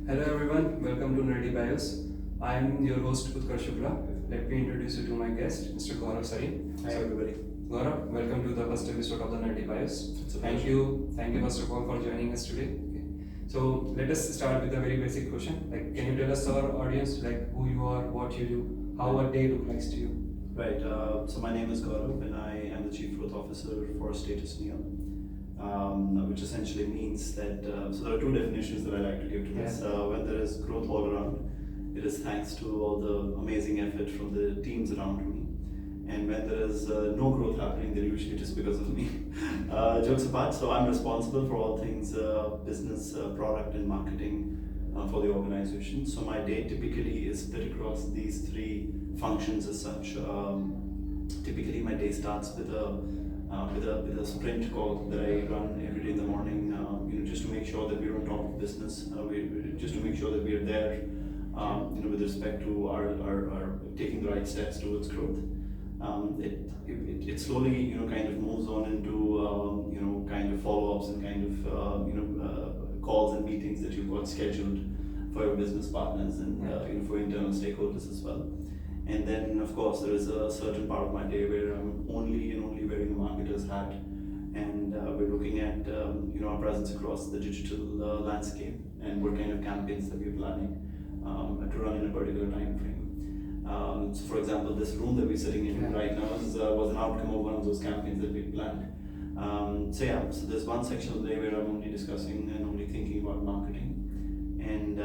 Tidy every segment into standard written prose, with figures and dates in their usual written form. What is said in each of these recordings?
Hello everyone, welcome to NerdyBios. I am your host Utkarsh Shukla. Let me introduce you to my guest, Mr. Gaurav Sarien. Hi everybody. Gaurav, welcome to the first episode of the NerdyBios. It's a Thank pleasure. you first of all for joining us today. Okay. So let us start with a very basic question. Can you tell us our audience who you are, what you do, how a day looks like to you? Right, so my name is Gaurav and I am the Chief Growth Officer for StatusNeo, which essentially means that, so there are two definitions that I like to give to this. When there is growth all around, it is thanks to all the amazing effort from the teams around me. And when there is no growth happening, then usually it is because of me. Jokes apart, so I'm responsible for all things business, product and marketing for the organization. So my day typically is split across these three functions as such. Typically my day starts with a sprint call that I run every day in the morning, just to make sure that we're on top of business, just to make sure that we're there, with respect to our taking the right steps towards growth. It slowly, kind of moves on into, kind of follow-ups and kind of, calls and meetings that you've got scheduled for your business partners and, for internal stakeholders as well. And then, of course, there is a certain part of my day where I'm only wearing a marketer's hat, and we're looking at, our presence across the digital landscape and what kind of campaigns that we're planning to run in a particular time frame. So for example, this room that we're sitting in right now was an outcome of one of those campaigns that we planned. So there's one section of the day where I'm only discussing and only thinking about marketing. And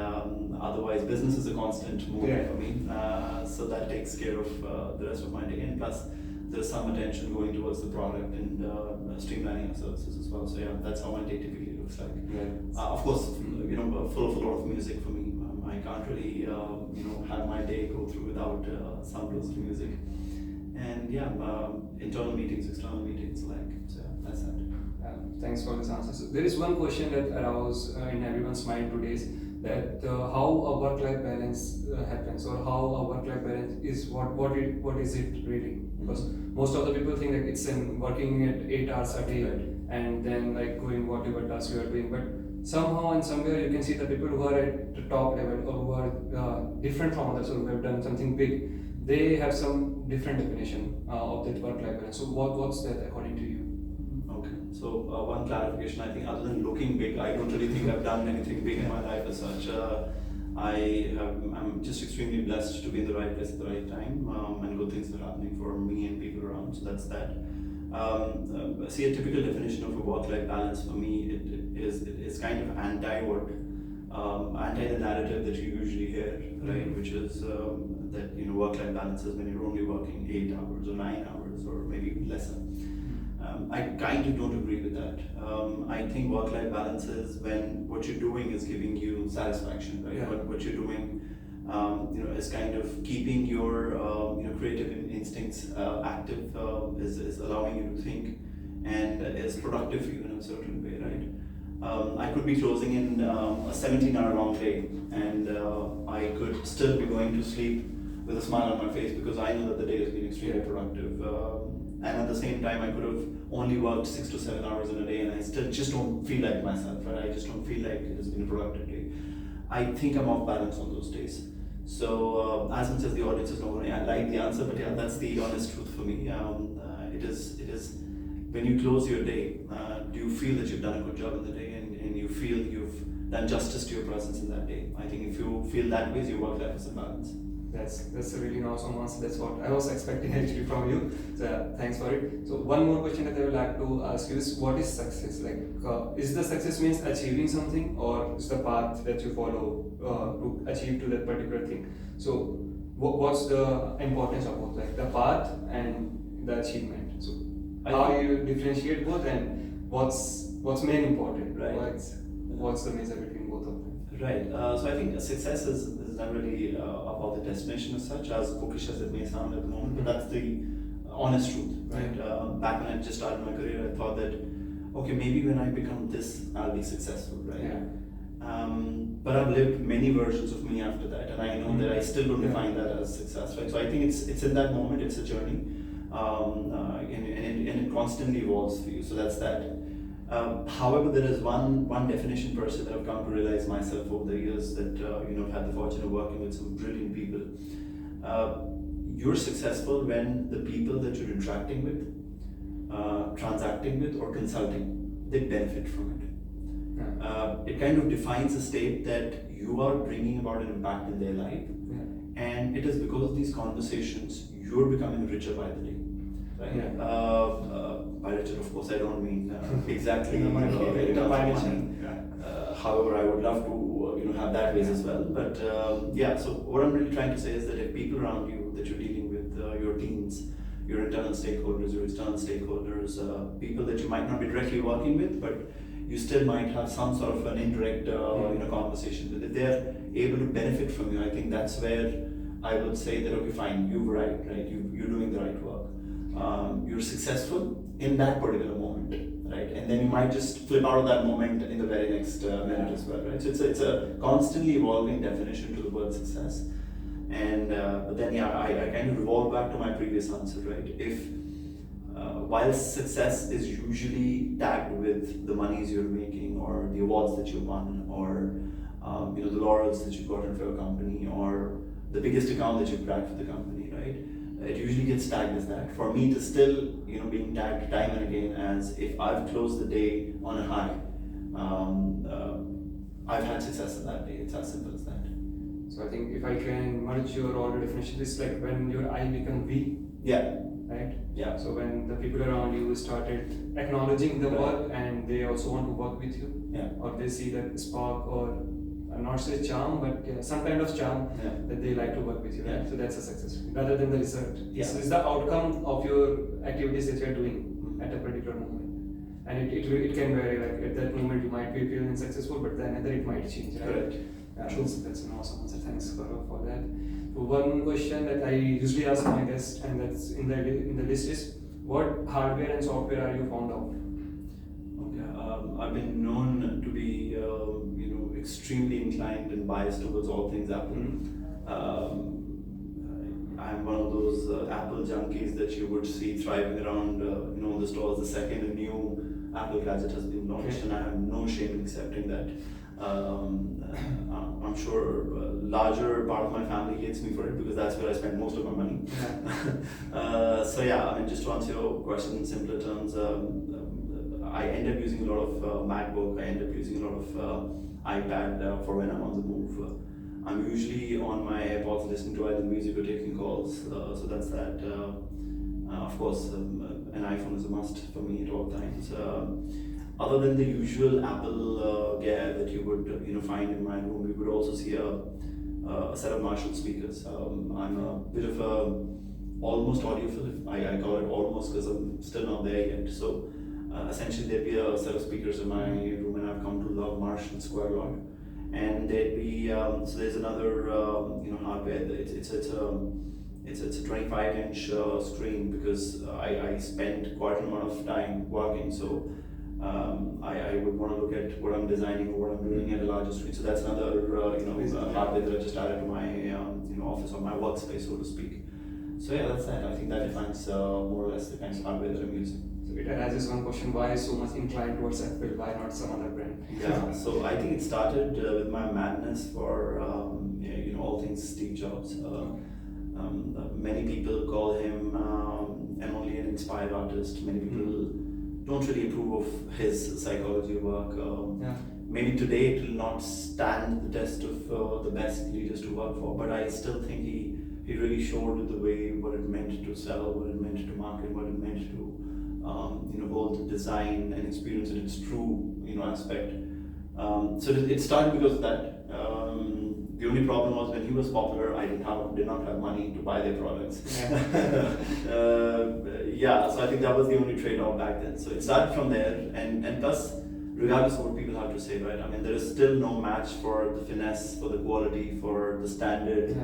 otherwise, business is a constant movement for me. So that takes care of the rest of my day. And plus, there's some attention going towards the product and streamlining our services as well. So that's how my day typically looks like. Of course, full of a lot of music for me. I can't really, have my day go through without some dose of music. And internal meetings, external meetings, that's that. Thanks for this answer. So there is one question that arose in everyone's mind today is that how a work-life balance happens, or how a work-life balance is, what is it really? Because most of the people think that it's working at 8 hours a day and then doing whatever tasks you are doing, but somehow and somewhere you can see the people who are at the top level or who are different from others or who have done something big, they have some different definition of that work-life balance. So what's that according to you? Okay, so one clarification, I think other than looking big, I don't really think I've done anything big in my life as such. I'm just extremely blessed to be in the right place at the right time, and good things are happening for me and people around, so that's that. See, a typical definition of a work-life balance for me, it's kind of anti the narrative that you usually hear, right? Which is that work-life balance is when you're only working 8 hours or 9 hours or maybe lesser. I kind of don't agree with that. I think work-life balance is when what you're doing is giving you satisfaction, right? What you're doing, is kind of keeping your creative instincts active, is allowing you to think, and is productive for you in a certain way, right? I could be closing in a 17-hour long day, and I could still be going to sleep with a smile on my face because I know that the day has been extremely productive. And at the same time, I could have only worked 6 to 7 hours in a day, and I still just don't feel like myself, right? I just don't feel like it has been a productive day. I think I'm off balance on those days. So as much as the audience is not going to like the answer, but that's the honest truth for me. It is when you close your day, do you feel that you've done a good job in the day, and you feel you've done justice to your presence in that day? I think if you feel that way, your work life is in balance. That's a really awesome answer. That's what I was expecting actually from you. So thanks for it. So one more question that I would like to ask you is, what is success? Is the success means achieving something, or is the path that you follow to achieve to that particular thing? So what's the importance of both, the path and the achievement? So how you differentiate both, and what's main important? Right. What's the measure between both of them? Right. So I think success is not really about the destination as such, as bookish as it may sound at the moment, but that's the honest truth, right? Back when I just started my career, I thought that, okay, maybe when I become this, I'll be successful, right? But I've lived many versions of me after that, and I know that I still don't define that as success, right? So I think it's in that moment, it's a journey, and it constantly evolves for you. So that's that. However, there is one definition per se that I've come to realize myself over the years that I've had the fortune of working with some brilliant people. You're successful when the people that you're interacting with, transacting with, or consulting, they benefit from it. It kind of defines a state that you are bringing about an impact in their life, and it is because of these conversations you're becoming richer by the day. Right? By richer, of course, I don't mean exactly in terms of money. However, I would love to have that ways as well. But so what I'm really trying to say is that if people around you that you're dealing with, your teams, your internal stakeholders, your external stakeholders, people that you might not be directly working with, but you still might have some sort of an indirect conversation with. If they're able to benefit from you, I think that's where I would say that, okay, fine, you're right? You're doing the right work. You're successful in that particular moment, right? And then you might just flip out of that moment in the very next minute as well, right? So it's a constantly evolving definition to the word success. And but then I kind of revolve back to my previous answer, right? If while success is usually tagged with the monies you're making, or the awards that you won, or the laurels that you've gotten for your company, or the biggest account that you've cracked for the company, right? It usually gets tagged as that. For me, to still being tagged time and again as if I've closed the day on a high, I've had success in that day. It's as simple as that. So I think if I can merge your all the definition, it's like when your I become we. Yeah. Right? Yeah. So when the people around you started acknowledging the work, and they also want to work with you, or they see that spark, or not say charm, but some kind of charm that they like to work with you, right? So that's a success rather than the result. This is the outcome of your activities that you're doing at a particular moment. And it can vary, like at that moment you might be feeling successful, but then another it might change, right? Correct. That's an awesome answer. Thanks, Gaurav, for that. So one question that I usually ask my guests, and that's in the list, is what hardware and software are you fond of? Okay, I've been known to be extremely inclined and biased towards all things Apple. I'm one of those Apple junkies that you would see thriving around the stores the second a new Apple gadget has been launched, and I have no shame in accepting that. I'm sure a larger part of my family hates me for it, because that's where I spend most of my money. Just to answer your question in simpler terms, I end up using a lot of MacBook, I end up using a lot of iPad for when I'm on the move. I'm usually on my AirPods listening to either music or taking calls, so that's that. Of course, an iPhone is a must for me at all times. Other than the usual Apple gear that you would find in my room, you would also see a set of Marshall speakers. I'm a bit of a almost audiophile. I call it almost because I'm still not there yet. So essentially there'd be a set of speakers in my room, and I've come to love Marshall quite a lot. And there'd be so there's another hardware. It's a 25-inch screen, because I spend quite an amount of time working. So I would want to look at what I'm designing or what I'm doing at a larger screen. So that's another hardware that I just added to my office, or my workspace, so to speak. So that's that. I think that defines more or less the kinds of hardware that I'm using. So it arises one question: why so much inclined towards Apple? Why not some other brand? Yeah. So I think it started with my madness for all things Steve Jobs. Many people call him only an inspired artist. Many people don't really approve of his psychology work. Maybe today it will not stand the test of the best leaders to work for, but I still think he really showed the way what it meant to sell, what it meant to market, what it meant to hold design and experience in its true aspect. So it started because of that. The only problem was when he was popular, I did not have money to buy their products. So I think that was the only trade-off back then. So it started from there, and thus, regardless of what people have to say, right? I mean, there is still no match for the finesse, for the quality, for the standard,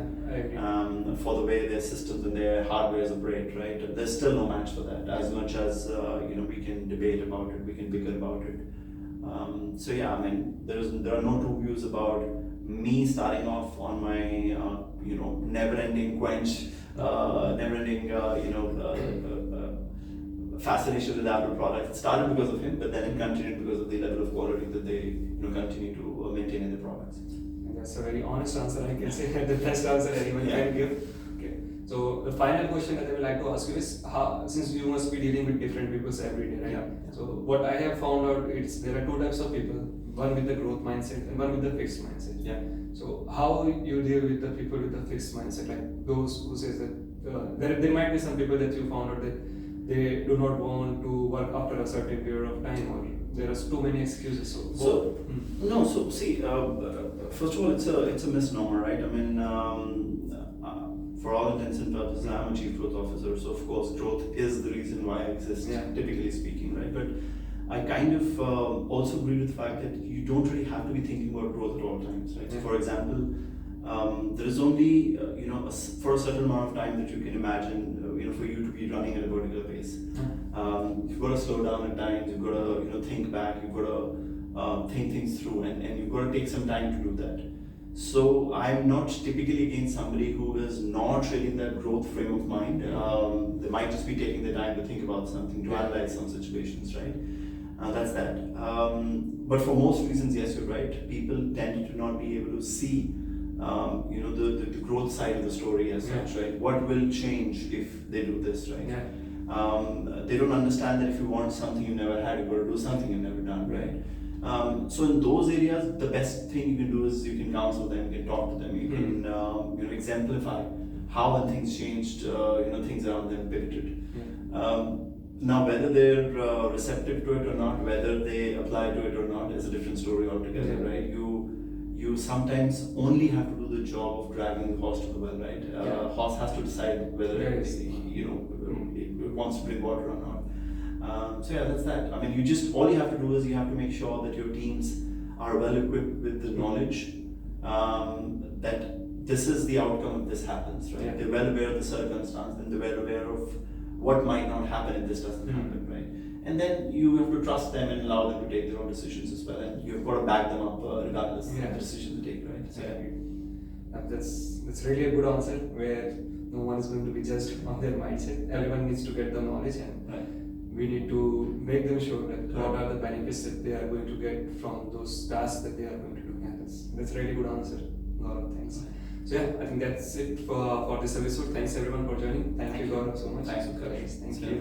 for the way their systems and their hardware operate, right? There's still no match for that. As much as we can debate about it, we can bicker about it. There are no two views about me starting off on my never-ending quench, never-ending fascination with Apple products. It started because of him, but then it continued because of the level of quality that they continue to maintain in the products. And that's a very honest answer, I can say. The best answer anyone can give. Okay. So the final question that I would like to ask you is, since you must be dealing with different people every day, right? Yeah. So what I have found out is there are two types of people, one with the growth mindset and one with the fixed mindset. Yeah. So how you deal with the people with the fixed mindset, like those who says that there might be some people that you found out that they do not want to work after a certain period of time, or there are too many excuses. No. So see, first of all, it's a misnomer, right? I mean, for all intents and purposes, I'm a chief growth officer, so of course, growth is the reason why I exist. Typically speaking, right? But I kind of also agree with the fact that you don't really have to be thinking about growth at all times, right? So for example, there is only for a certain amount of time that you can imagine for you to be running at a particular pace. You've got to slow down at times. You've got to think back. You've got to think things through, and you've got to take some time to do that. So I'm not typically against somebody who is not really in that growth frame of mind. They might just be taking the time to think about something, to analyze some situations, right? That's that. But for most reasons, yes, you're right. People tend to not be able to see the growth side of the story as such, right? What will change if they do this, right? They don't understand that if you want something you've never had, you've got to do something you've never done, right? So in those areas, the best thing you can do is you can counsel them, you can talk to them, you can exemplify how when things changed, things around them pivoted. Now, whether they're receptive to it or not, whether they apply to it or not, is a different story altogether, right? You sometimes only have to do the job of dragging the horse to the well, right? Horse has to decide whether it wants to drink water or not. So yeah, that's that. I mean, all you have to do is you have to make sure that your teams are well equipped with the knowledge that this is the outcome if this happens, right? They're well aware of the circumstance, and they're well aware of what might not happen if this doesn't happen, right? And then you have to trust them and allow them to take their own decisions as well, and you've got to back them up regardless of the decision they take, right? So, that's really a good answer, where no one is going to be judged on their mindset. Everyone needs to get the knowledge, and we need to make them sure that what are the benefits that they are going to get from those tasks that they are going to do. That's really good answer. Gaurav, thanks. So I think that's it for this episode. Thanks everyone for joining. Thank you, Gaurav, so much. Thanks, Utkarsh. Thank you.